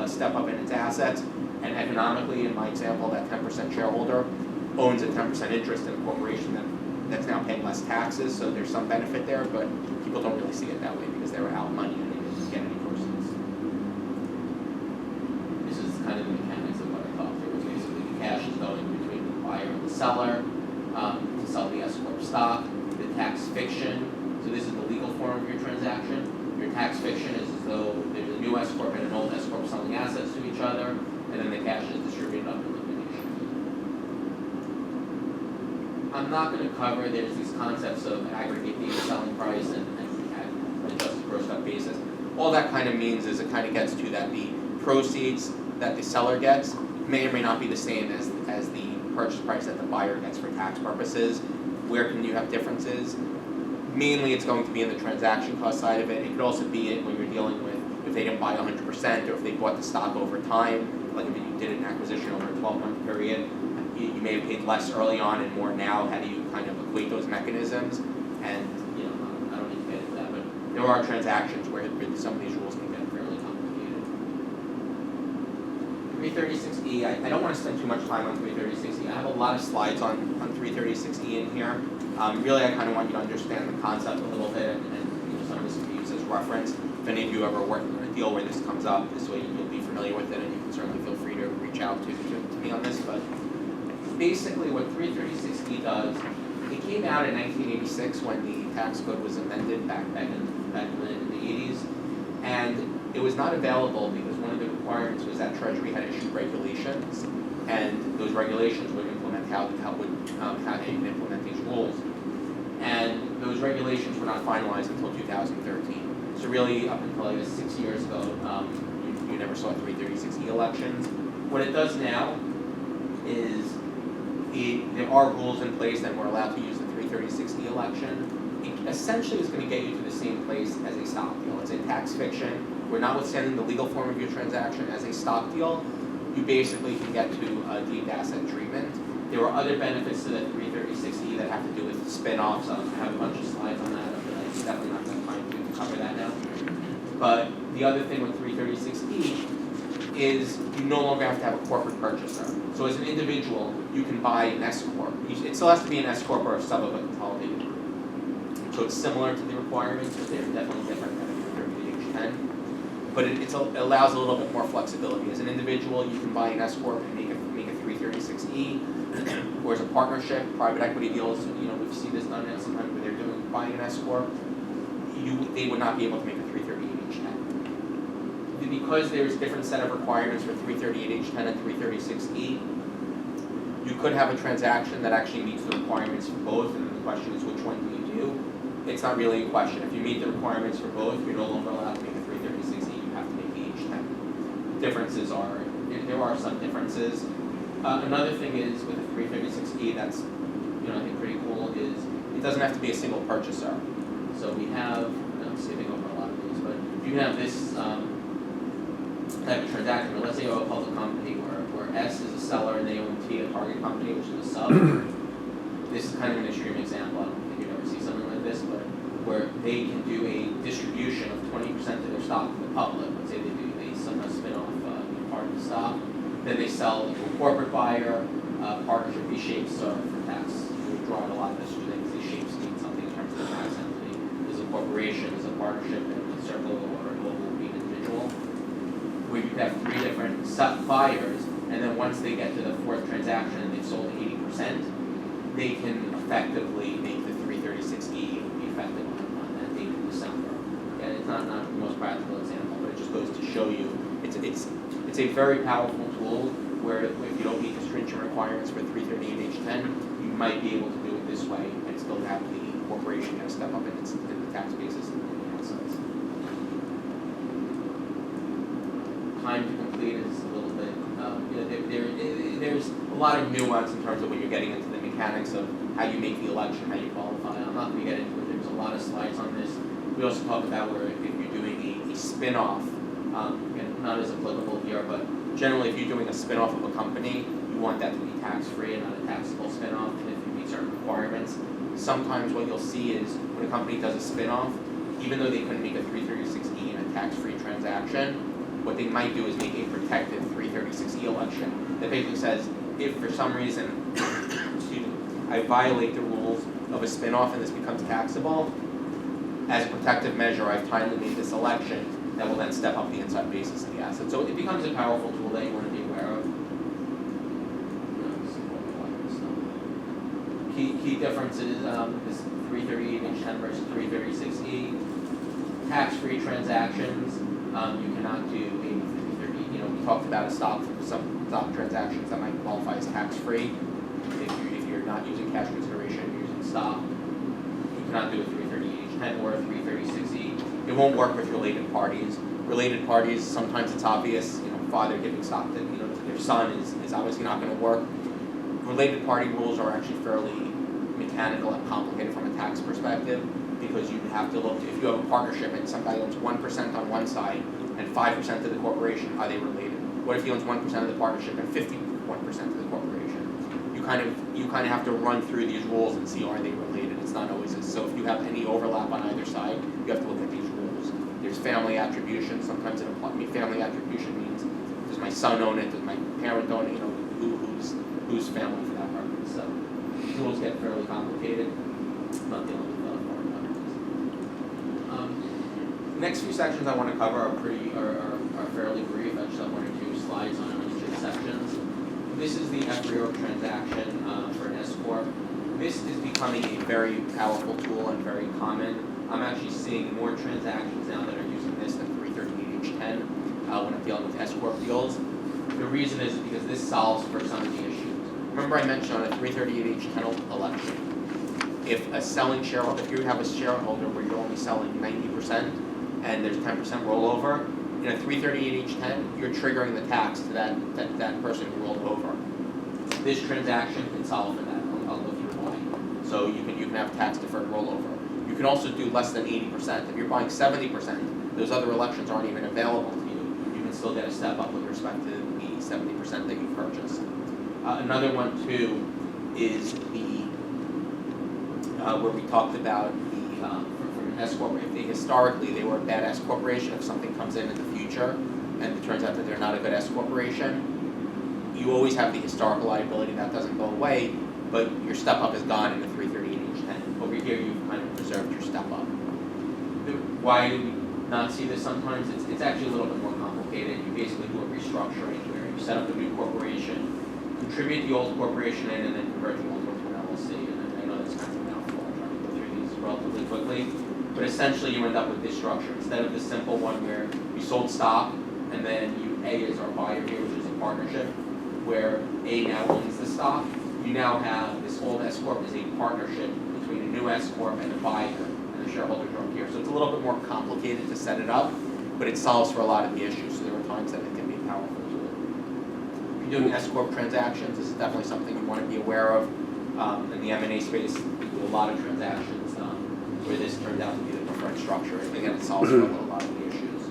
step up in its assets, and economically, in my example, that 10% shareholder owns a 10% interest in a corporation that's now paying less taxes, so there's some benefit there, but people don't really see it that way because they were out money and they didn't get any proceeds. This is kind of the mechanics of what I talked through. Basically, the cash is going between the buyer and the seller to sell the S Corp stock. The tax fiction, so this is the legal form of your transaction. Your tax fiction is as though there's a new S Corp and an old S Corp selling assets to each other, and then the cash is distributed up to liquidation. I'm not going to cover, there's these concepts of aggregate daily selling price and adjusted gross up basis. All that kind of means is it kind of gets to that the proceeds that the seller gets may or may not be the same as the purchase price that the buyer gets for tax purposes. Where can you have differences? Mainly it's going to be in the transaction cost side of it. It could also be when you're dealing with if they didn't buy 100% or if they bought the stock over time, like if you did an acquisition over a 12-month period, you may have paid less early on and more now. How do you kind of equate those mechanisms? And I don't need to get into that, but there are transactions where some of these rules can get fairly complicated. 336E, I don't want to spend too much time on 336E. I have a lot of slides on 336E in here. Really, I kind of want you to understand the concept a little bit, and some of this can be used as reference. If any of you ever work on a deal where this comes up, this way you'll be familiar with it, and you can certainly feel free to reach out to me on this. But basically, what 336E does, it came out in 1986 when the tax code was amended back in the 80s, and it was not available because one of the requirements was that Treasury had issued regulations, and those regulations would implement how they implement these rules. And those regulations were not finalized until 2013. So really, up until I guess 6 years ago, you never saw 336E elections. What it does now is there are rules in place that we're allowed to use the 336E election. It essentially is going to get you to the same place as a stock deal. It's a tax fiction. We're notwithstanding the legal form of your transaction as a stock deal. You basically can get to deemed asset treatment. There are other benefits to the 336E that have to do with spin-offs. I have a bunch of slides on that, but I'm definitely not going to time to cover that now. But the other thing with 336E is you no longer have to have a corporate purchaser. So as an individual, you can buy an S Corp. It still has to be an S Corp or a sub of a consolidated group. So it's similar to the requirements, but they're definitely different than a 338H10. But it allows a little bit more flexibility. As an individual, you can buy an S Corp and make a 336E, or as a partnership, private equity deals. We've seen this done sometimes where they're buying an S Corp. They would not be able to make a 338H10. Because there's different set of requirements for 338H10 and 336E, you could have a transaction that actually meets the requirements for both, and the question is which one do you do? It's not really a question. If you meet the requirements for both, you're no longer allowed to make a 336E, you have to make the H10. Differences there are some differences. Another thing is with the 336E that's I think pretty cool is it doesn't have to be a single purchaser. So we have, I'm skipping over a lot of these, but if you have this type of transaction, or let's say you have a public company where S is a seller and they own T, a target company, which is a sub. This is kind of an extreme example. I don't think you'd ever see something like this, but where they can do a distribution of 20% of their stock to the public. Let's say they somehow spin off part of the stock. Then they sell to a corporate buyer, partnership. These shapes are for tax. We've drawn a lot of this because these shapes mean something in terms of the tax entity. There's a corporation, there's a partnership, and a circle or a global individual. Where you have 3 different buyers, and then once they get to the 4th transaction and they've sold 80%, they can effectively make the 336E be effective on that date in December. Okay, it's not the most practical example, but it just goes to show you it's a very powerful tool where if you don't meet the stringent requirements for 338H10, you might be able to do it this way and still have the corporation kind of step up in the tax basis and the assets. Time to complete is a little bit, there's a lot of nuance in terms of when you're getting into the mechanics of how you make the election, how you qualify. I'm not going to get into it. There's a lot of slides on this. We also talk about where if you're doing a spin-off, again, not as applicable here, but generally if you're doing a spin-off of a company, you want that to be tax-free and not a taxable spin-off, and if you meet certain requirements. Sometimes what you'll see is when a company does a spin-off, even though they couldn't make a 336E in a tax-free transaction, what they might do is make a protected 336E election that basically says, if for some reason, excuse me, I violate the rules of a spin-off and this becomes taxable, as a protective measure, I've timely made this election that will then step up the inside basis of the asset. So it becomes a powerful tool that you want to be aware of. Key differences, this 338H10 versus 336E. Tax-free transactions, you cannot do a 330. We talked about some stock transactions that might qualify as tax-free. If you're not using cash consideration, you're using stock. You cannot do a 338H10 or a 336E. It won't work with related parties. Related parties, sometimes it's obvious. Father giving stock to their son is obviously not going to work. Related party rules are actually fairly mechanical and complicated from a tax perspective, because you have to look, if you have a partnership and somebody owns 1% on one side and 5% of the corporation, are they related? What if he owns 1% of the partnership and 51% of the corporation? You kind of have to run through these rules and see, are they related? It's not always this. So if you have any overlap on either side, you have to look at these rules. There's family attribution. Sometimes family attribution means, does my son own it? Does my parent own it? Who's family for that purpose? So rules get fairly complicated. Not dealing with foreign countries. Next few sections I want to cover are fairly brief. I just have 1 or 2 slides on each of the sections. This is the F-reorg transaction for an S-corp. This is becoming a very powerful tool and very common. I'm actually seeing more transactions now that are using this than 338H10 when I'm dealing with S-corp deals. The reason is because this solves for some of the issues. Remember I mentioned on a 338H10 election, if you have a shareholder where you're only selling 90% and there's 10% rollover, in a 338H10, you're triggering the tax to that person who rolled over. This transaction can solve for that. I'll go through why. So you can have tax deferred rollover. You can also do less than 80%. If you're buying 70%, those other elections aren't even available to you. You can still get a step up with respect to the 70% that you purchased. Another one too is where we talked about from an S corp. If historically they were a bad S corporation, if something comes in the future and it turns out that they're not a good S corporation, you always have the historical liability that doesn't go away, but your step up is gone in the 338H10. Over here, you've kind of preserved your step up. Why do we not see this sometimes? It's actually a little bit more complicated. You basically do a restructuring where you set up a new corporation, contribute the old corporation in, and then convert the old one to an LLC. And I know that's kind of a mouthful. I'm trying to go through these relatively quickly. But essentially, you end up with this structure. Instead of the simple one where you sold stock, and then A is our buyer here, which is a partnership, where A now owns the stock. You now have this old S corp is a partnership between a new S corp and a buyer, and the shareholders are up here. So it's a little bit more complicated to set it up, but it solves for a lot of the issues. So there are times that it can be a powerful tool. If you're doing S corp transactions, this is definitely something you want to be aware of. In the M&A space, we do a lot of transactions where this turned out to be the preferred structure. And again, it solves for a lot of the issues.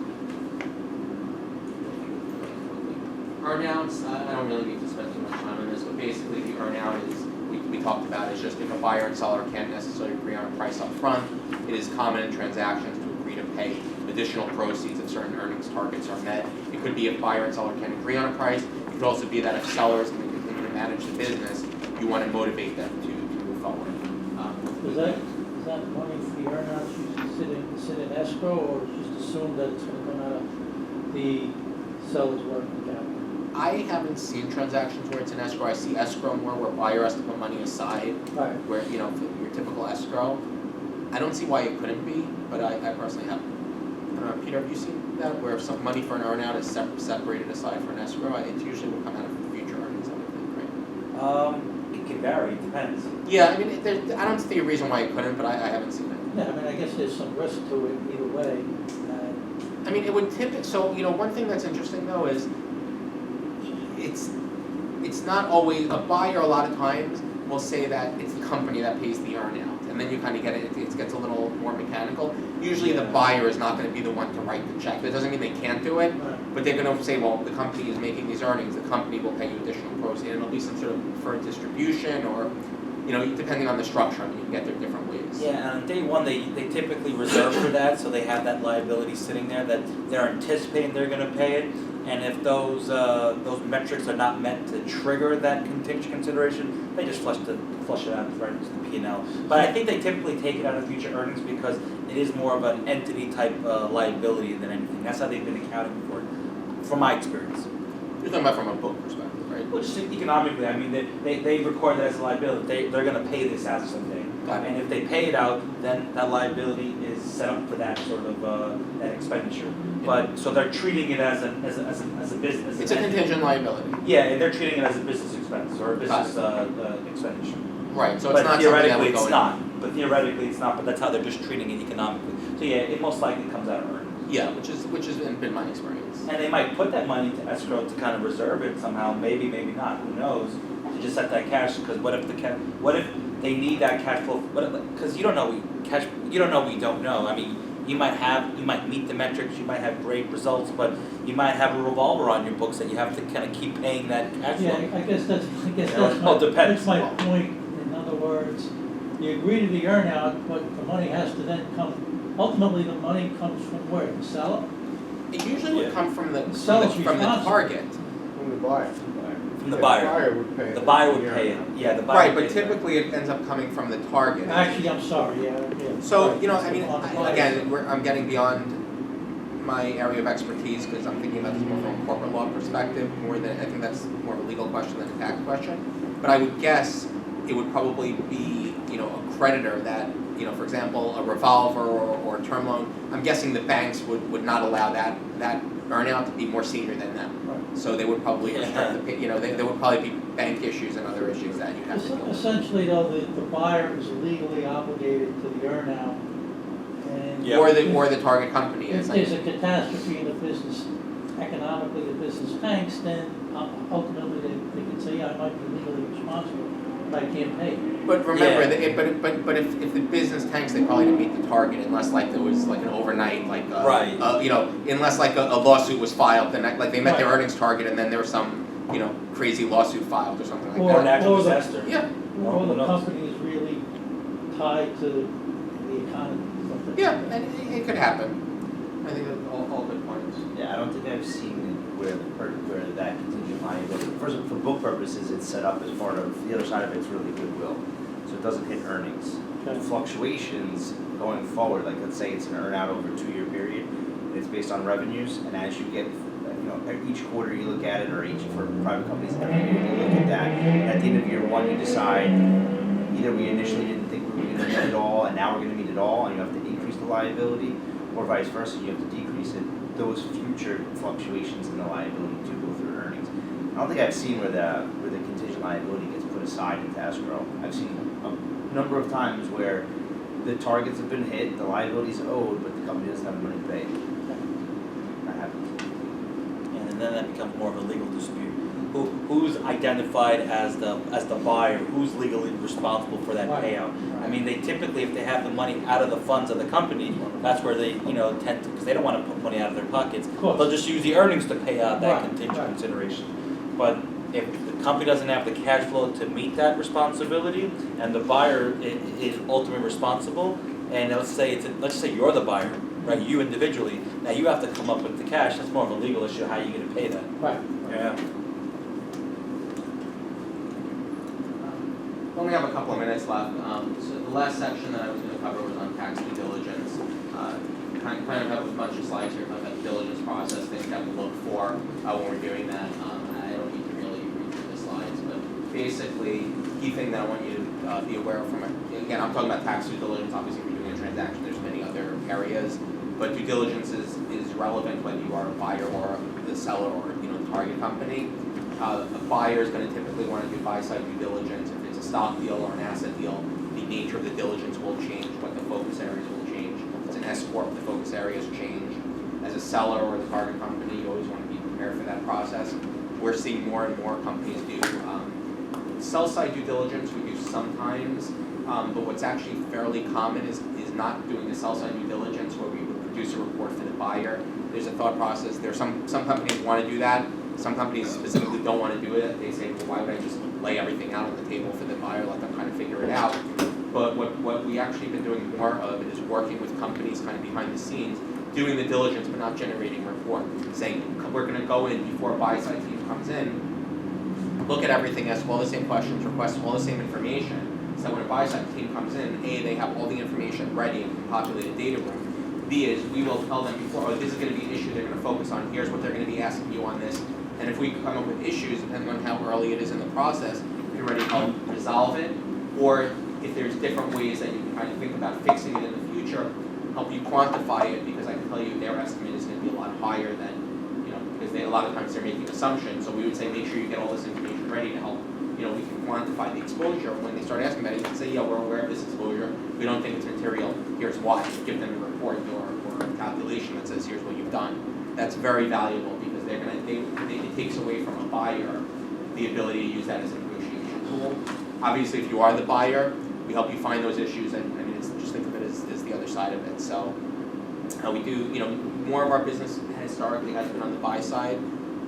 Earnouts, I don't really need to spend too much time on this, but basically the earnout is, we talked about, is just if a buyer and seller can't necessarily agree on a price up front, it is common in transactions to agree to pay additional proceeds if certain earnings targets are met. It could be if buyer and seller can't agree on a price. It could also be that if sellers can continue to manage the business, you want to motivate them to move forward. Is that money for the earnouts used to sit in escrow, or just assume that it's going to come out of the seller's working capital? I haven't seen transactions where it's in escrow. I see escrow more where buyer has to put money aside, Right. where, your typical escrow. I don't see why it couldn't be, but I personally haven't. I don't know, Peter, have you seen that, where some money for an earnout is separated aside for an escrow? It usually will come out of future earnings, I would think, right? It can vary, it depends. Yeah, I mean, I don't see a reason why it couldn't, but I haven't seen it. Yeah, I mean, I guess there's some risk to it either way. I mean, it would tip. So one thing that's interesting though is it's not always a buyer. A lot of times will say that it's the company that pays the earnout, and then you kind of get it. It gets a little more mechanical. Usually, the buyer is not going to be the one to write the check. That doesn't mean they can't do it, Right. but they're going to say, well, the company is making these earnings. The company will pay you additional proceeds, and it'll be some sort of preferred distribution, or you know, depending on the structure, I mean, you can get there different ways. Yeah, and on day one, they typically reserve for that, so they have that liability sitting there that they're anticipating they're gonna pay it. And if those metrics are not meant to trigger that contingent consideration, they just flush it out right into the P&L. But I think they typically take it out of future earnings because it is more of an entity type liability than anything. That's how they've been accounting for it, from my experience. You're talking about from a book perspective, right? Well, just economically, I mean, they record that as a liability. They're gonna pay this out someday. Got it. And if they pay it out, then that liability is set up for that sort of that expenditure. But so they're treating it as a business. It's a contingent liability. Yeah, they're treating it as a business expense or a business expenditure. Right, so it's But not something that theoretically, would go it's in. not. But theoretically, it's not. But that's how they're just treating it economically. So yeah, it most likely comes out of earnings. Yeah, which has been my experience. And they might put that money to escrow to kind of reserve it somehow, maybe not, who knows? To just set that cash, because what if they need that cash flow? Because you don't know we don't know. I mean, you might meet the metrics, you might have great results, but you might have a revolver on your books that you have to kind of keep paying that cash flow. Yeah, I guess that's it all depends. my point. In other words, you agree to the earnout, but the money has to then come, ultimately the money comes from where? The seller? It usually would Yeah. come from the Seller's from the responsible. target. From the buyer. From the Yeah, buyer. The buyer would pay it. The buyer would pay it. Yeah, the buyer Right, would but pay it. typically it ends up coming from the target. Actually, I'm sorry, yeah. So, Right, you know, it's I mean, on the buyer. again, I'm getting beyond my area of expertise because I'm thinking about this more from a corporate law perspective, more than, I think that's more of a legal question than a tax question. But I would guess it would probably be, you know, a creditor that, you know, for example, a revolver or a term loan, I'm guessing the banks would not allow that earnout to be more senior than them. Right. So they would probably Yeah. restrict the, you know, there would probably be bank issues and other issues that you'd have to deal with. Essentially, though, the buyer is legally obligated to the earnout, and Yeah. Or the target company if is. there's a catastrophe in the business, economically the business tanks, then ultimately they can say, yeah, I might be legally responsible, but I can't pay. But remember, Yeah. but if the business tanks, they probably didn't meet the target unless like there was like an overnight like Right. you know, unless like a lawsuit was filed and like they met their Right. earnings target and then there was some, you know, crazy lawsuit filed or something like Or- Or that. natural or the- disaster. Yeah, Or Who the knows? company is really tied to the economy. something yeah, like that. and it could happen. I think that's all good points. Yeah, I don't think I've seen where that contingent liability, first, for book purposes, it's set up as part of, the other side of it's really goodwill, so it doesn't hit earnings. Okay. Fluctuations going forward, like let's say it's an earn out over a 2-year period, it's based on revenues, and as you get, you know, each quarter you look at it, or each, for private companies, every year you look at that, and at the end of year one, you decide, either we initially didn't think we were gonna meet it all, and now we're gonna meet it all, and you have to increase the liability, or vice versa, you have to decrease it. Those future fluctuations in the liability do go through earnings. I don't think I've seen where the contingent liability gets put aside into escrow. I've seen a number of times where the targets have been hit, the liability's owed, but the company doesn't have the money to pay. That happens. And then that becomes more of a legal dispute. Who's identified as the buyer? Who's legally responsible for that Right. payout? I mean, they typically, if they have the money out of the funds of the company, that's where they, you know, tend to, because they don't want to put money out of their pockets. Of course. They'll just use the earnings to pay out that Right, contingent right. consideration. But if the company doesn't have the cash flow to meet that responsibility, and the buyer is ultimately responsible, and let's say you're the buyer, right? You individually, now you have to come up with the cash. That's more of a legal issue. How are you going to pay that? Right. Yeah. We only have a couple of minutes left. So the last section that I was going to cover was on tax due diligence. Kind of have a bunch of slides here about the diligence process, things that we look for when we're doing that. I don't need to really read through the slides, but basically, key thing that I want you to be aware of from it. Again, I'm talking about tax due diligence. Obviously, we're doing a transaction. There's many other areas, but due diligence is relevant whether you are a buyer or the seller or target company. A buyer is going to typically want to do buy-side due diligence. If it's a stock deal or an asset deal, the nature of the diligence will change, what the focus areas will change. If it's an S corp, the focus areas change. As a seller or the target company, you always want to be prepared for that process. We're seeing more and more companies do sell-side due diligence. We do sometimes, but what's actually fairly common is not doing the sell-side due diligence where we would produce a report for the buyer. There's a thought process. There's some companies want to do that. Some companies specifically don't want to do it. They say, well, why would I just lay everything out on the table for the buyer, let them kind of figure it out. But what we actually been doing more of is working with companies kind of behind the scenes, doing the diligence but not generating a report, saying we're going to go in before a buy-side team comes in, look at everything, ask all the same questions, request all the same information, so when a buy-side team comes in, A, they have all the information ready and can populate a data room. B is we will tell them before, oh, this is going to be an issue they're going to focus on, here's what they're going to be asking you on this. And if we come up with issues, depending on how early it is in the process, we can already help resolve it. Or if there's different ways that you can kind of think about fixing it in the future, help you quantify it, because I can tell you their estimate is going to be a lot higher than, because a lot of times they're making assumptions. So we would say make sure you get all this information ready to help, we can quantify the exposure. When they start asking about it, you can say, yeah, we're aware of this exposure. We don't think it's material. Here's why. Give them a report or a calculation that says here's what you've done. That's very valuable because it takes away from a buyer the ability to use that as a negotiation tool. Obviously, if you are the buyer, we help you find those issues, and just think of it as the other side of it. So we do, more of our business historically has been on the buy side,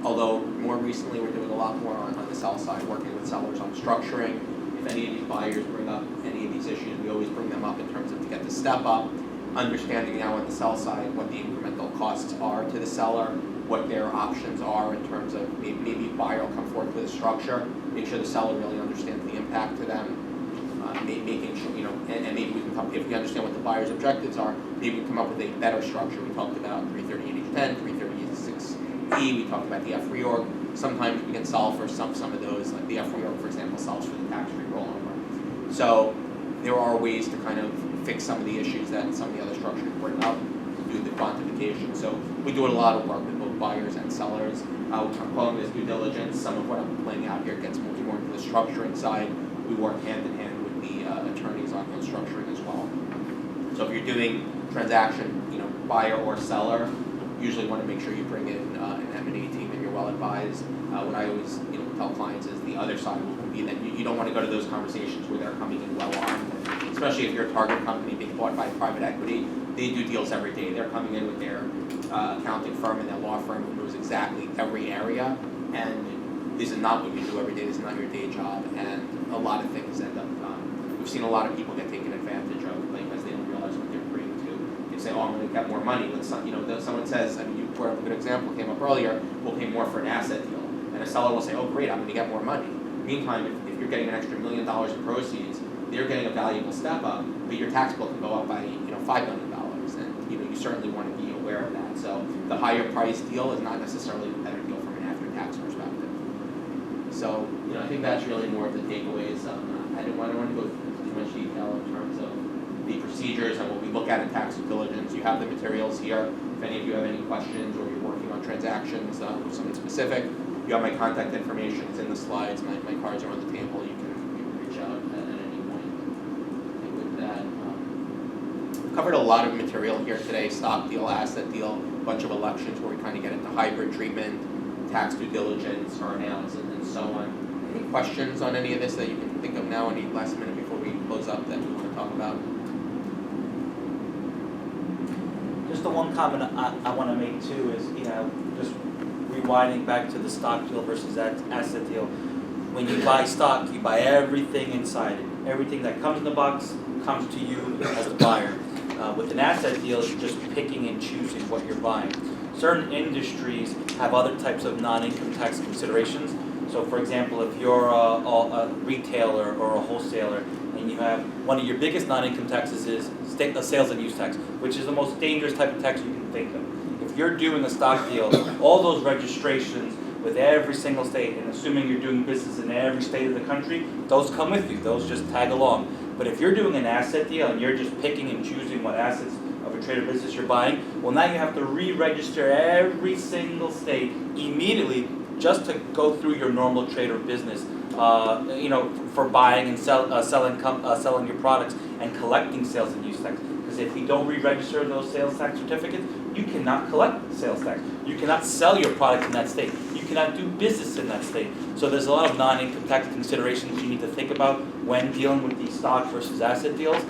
although more recently we're doing a lot more on the sell side, working with sellers on structuring. If any of these buyers bring up any of these issues, we always bring them up in terms of to get the step up, understanding now on the sell side what the incremental costs are to the seller, what their options are in terms of maybe buyer will come forth with a structure, make sure the seller really understands the impact to them, making sure, and maybe we can come, if we understand what the buyer's objectives are, maybe we can come up with a better structure. We talked about 338H10, 336E, we talked about the F reorg. Sometimes we can solve for some of those, like the F reorg, for example, solves for the tax-free rollover. So there are ways to kind of fix some of the issues that some of the other structures bring up, do the quantification. So we do a lot of work with both buyers and sellers. I'm calling this due diligence. Some of what I'm laying out here gets more into the structuring side. We work hand in hand with the attorneys on structuring as well. So if you're doing transaction, buyer or seller, usually want to make sure you bring in an M&A team and you're well advised. What I always tell clients is the other side will be that you don't want to go to those conversations where they're coming in well armed, especially if you're a target company being bought by private equity. They do deals every day. They're coming in with their accounting firm and their law firm who knows exactly every area, and this is not what you do every day. This is not your day job, and a lot of things end up. We've seen a lot of people get taken advantage of, like, as they don't realize what they're agreeing to. They say, "Oh, I'm going to get more money." Someone says, you brought up a good example came up earlier. We'll pay more for an asset deal, and a seller will say, "Oh, great, I'm going to get more money." Meantime, if you're getting an extra $1 million in proceeds, they're getting a valuable step up, but your tax bill can go up by $5 million, and you certainly want to be aware of that. So the higher price deal is not necessarily a better deal from an after-tax perspective. So I think that's really more of the takeaways. I don't want to go into too much detail in terms of the procedures and what we look at in tax due diligence. You have the materials here. If any of you have any questions or you're working on transactions or something specific, you have my contact information. It's in the slides. My cards are on the table. You can reach out at any point. And with that, covered a lot of material here today: stock deal, asset deal, a bunch of elections where we kind of get into hybrid treatment, tax due diligence, earnouts, and so on. Any questions on any of this that you can think of now? Any last minute before we close up that we want to talk about? Just the one comment I want to make too is, just rewinding back to the stock deal versus asset deal. When you buy stock, you buy everything inside it. Everything that comes in the box comes to you as a buyer. With an asset deal, you're just picking and choosing what you're buying. Certain industries have other types of non-income tax considerations. So for example, if you're a retailer or a wholesaler and you have one of your biggest non-income taxes is sales and use tax, which is the most dangerous type of tax you can think of. If you're doing a stock deal, all those registrations with every single state, and assuming you're doing business in every state of the country, those come with you, those just tag along. But if you're doing an asset deal and you're just picking and choosing what assets of a trade or business you're buying, well, now you have to re-register every single state immediately just to go through your normal trade or business, for buying and selling your products and collecting sales and use tax. Because if you don't re-register those sales tax certificates, you cannot collect sales tax. You cannot sell your product in that state. You cannot do business in that state. So there's a lot of non-income tax considerations you need to think about when dealing with these stock versus asset deals.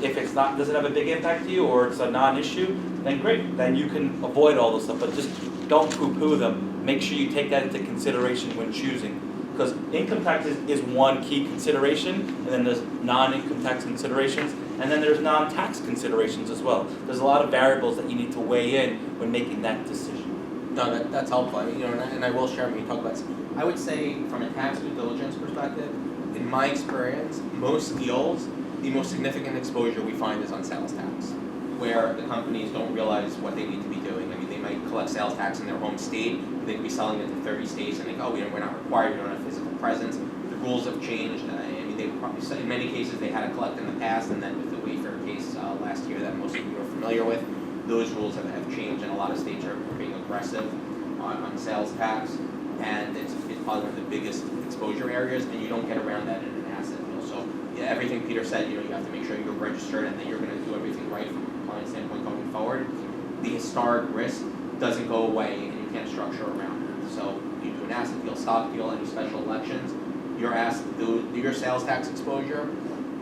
If it's not doesn't have a big impact to you or it's a non-issue, then great. Then you can avoid all those stuff. But just don't poo-poo them. Make sure you take that into consideration when choosing. Because income tax is one key consideration, and then there's non-income tax considerations, and then there's non-tax considerations as well. There's a lot of variables that you need to weigh in when making that decision. No, that's helpful. I mean, and I will share when you talk about this. I would say from a tax due diligence perspective, in my experience, most deals, the most significant exposure we find is on sales tax, where the companies don't realize what they need to be doing. I mean, they might collect sales tax in their home state, they could be selling it to 30 states, and they go, we're not required, we don't have physical presence. The rules have changed. I mean, they probably, in many cases, they had to collect in the past, and then with the Wayfair case last year that most of you are familiar with, those rules have changed, and a lot of states are being aggressive on sales tax, and it's probably one of the biggest exposure areas, and you don't get around that in an asset deal. So yeah, everything Peter said, you have to make sure you're registered and that you're going to do everything right from a compliance standpoint going forward. The historic risk doesn't go away, and you can't structure around it. So you do an asset deal, stock deal, any special elections, your sales tax exposure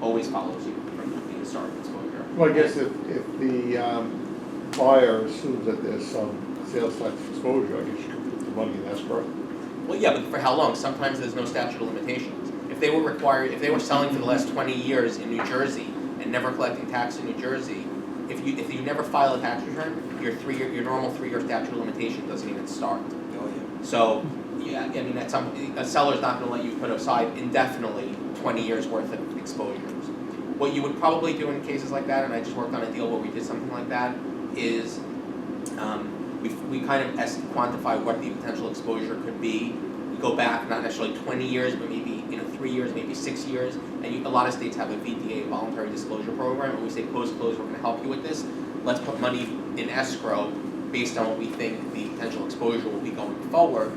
always follows you from the historic exposure. Well, I guess if the buyer assumes that there's some sales tax exposure, I guess you could put the money in escrow. Well, yeah, but for how long? Sometimes there's no statute of limitations. If they were selling for the last 20 years in New Jersey and never collecting tax in New Jersey, if you never file a tax return, your normal 3-year statute of limitation doesn't even start. Oh, yeah. So, yeah, I mean, a seller's not gonna let you put aside indefinitely 20 years worth of exposures. What you would probably do in cases like that, and I just worked on a deal where we did something like that, is we kind of quantify what the potential exposure could be. We go back, not necessarily 20 years, but maybe 3 years, maybe 6 years. And a lot of states have a VDA, voluntary disclosure program, and we say post-close, we're going to help you with this. Let's put money in escrow based on what we think the potential exposure will be going forward.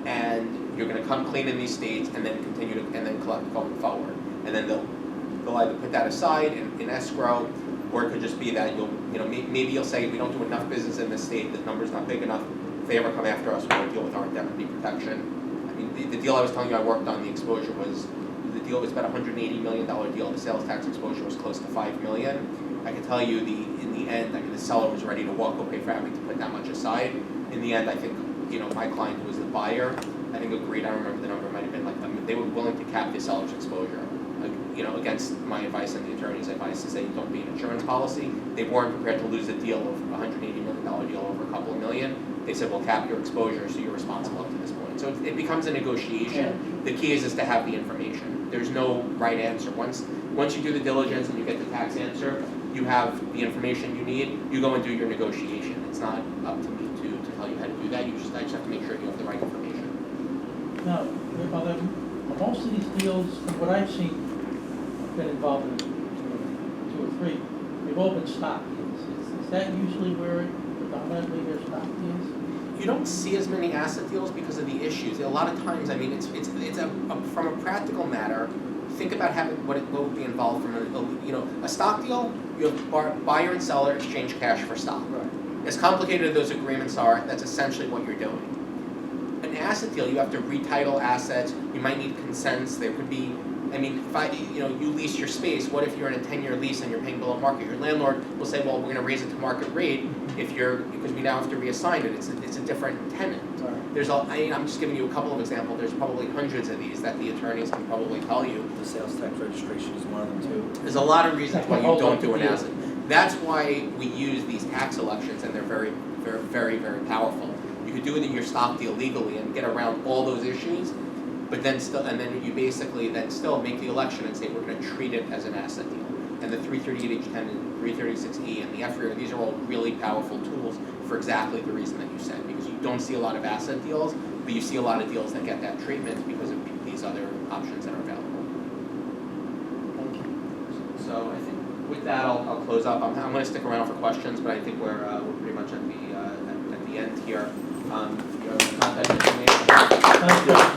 And you're going to come clean in these states, and then continue to collect going forward. And then they'll either put that aside in escrow, or it could just be that maybe you'll say we don't do enough business in this state, the number's not big enough. If they ever come after us, we'll deal with our indemnity protection. I mean, the deal I was telling you I worked on, the exposure was, the deal was about a $180 million deal. The sales tax exposure was close to $5 million. I can tell you in the end, I mean, the seller was ready to walk away for having to put that much aside. In the end, I think, my client who was the buyer, I think agreed, I don't remember the number, it might have been they were willing to cap the seller's exposure. Against my advice and the attorney's advice to say don't be an insurance policy. They weren't prepared to lose a deal of a $180 million deal over a couple of million. They said, we'll cap your exposure so you're responsible up to this point. So it becomes a negotiation. The key is to have the information. There's no right answer. Once you do the diligence and you get the tax answer, you have the information you need, you go and do your negotiation. It's not up to me to tell you how to do that. I just have to make sure you have the right information. Now, most of these deals, from what I've seen, I've been involved in 2 or 3, they've all been stock deals. Is that usually where predominantly they're stock deals? You don't see as many asset deals because of the issues. A lot of times, I mean, it's from a practical matter. Think about what would be involved from a stock deal. You have buyer and seller exchange cash for stock. Right. As complicated as those agreements are, that's essentially what you're doing. An asset deal, you have to retitle assets. You might need consents. There could be. I mean, if you lease your space, what if you're in a 10-year lease and you're paying below market? Your landlord will say, well, we're going to raise it to market rate because we now have to reassign it. It's a different tenant. Right. I'm just giving you a couple of examples. There's probably hundreds of these that the attorneys can probably tell you. The sales tax registration is one of them too. There's a lot of reasons why you Hold on don't do an to the- asset. That's why we use these tax elections, and they're very, very, very, very powerful. You could do it in your stock deal legally and get around all those issues. But then you basically then still make the election and say we're going to treat it as an asset deal. And the 338H10 and 336E and the FREO, these are all really powerful tools for exactly the reason that you said, because you don't see a lot of asset deals, but you see a lot of deals that get that treatment because of these other options that are available. So I think with that I'll close up. I'm going to stick around for questions, but I think we're pretty much at the end here. You have contact information. Thank you.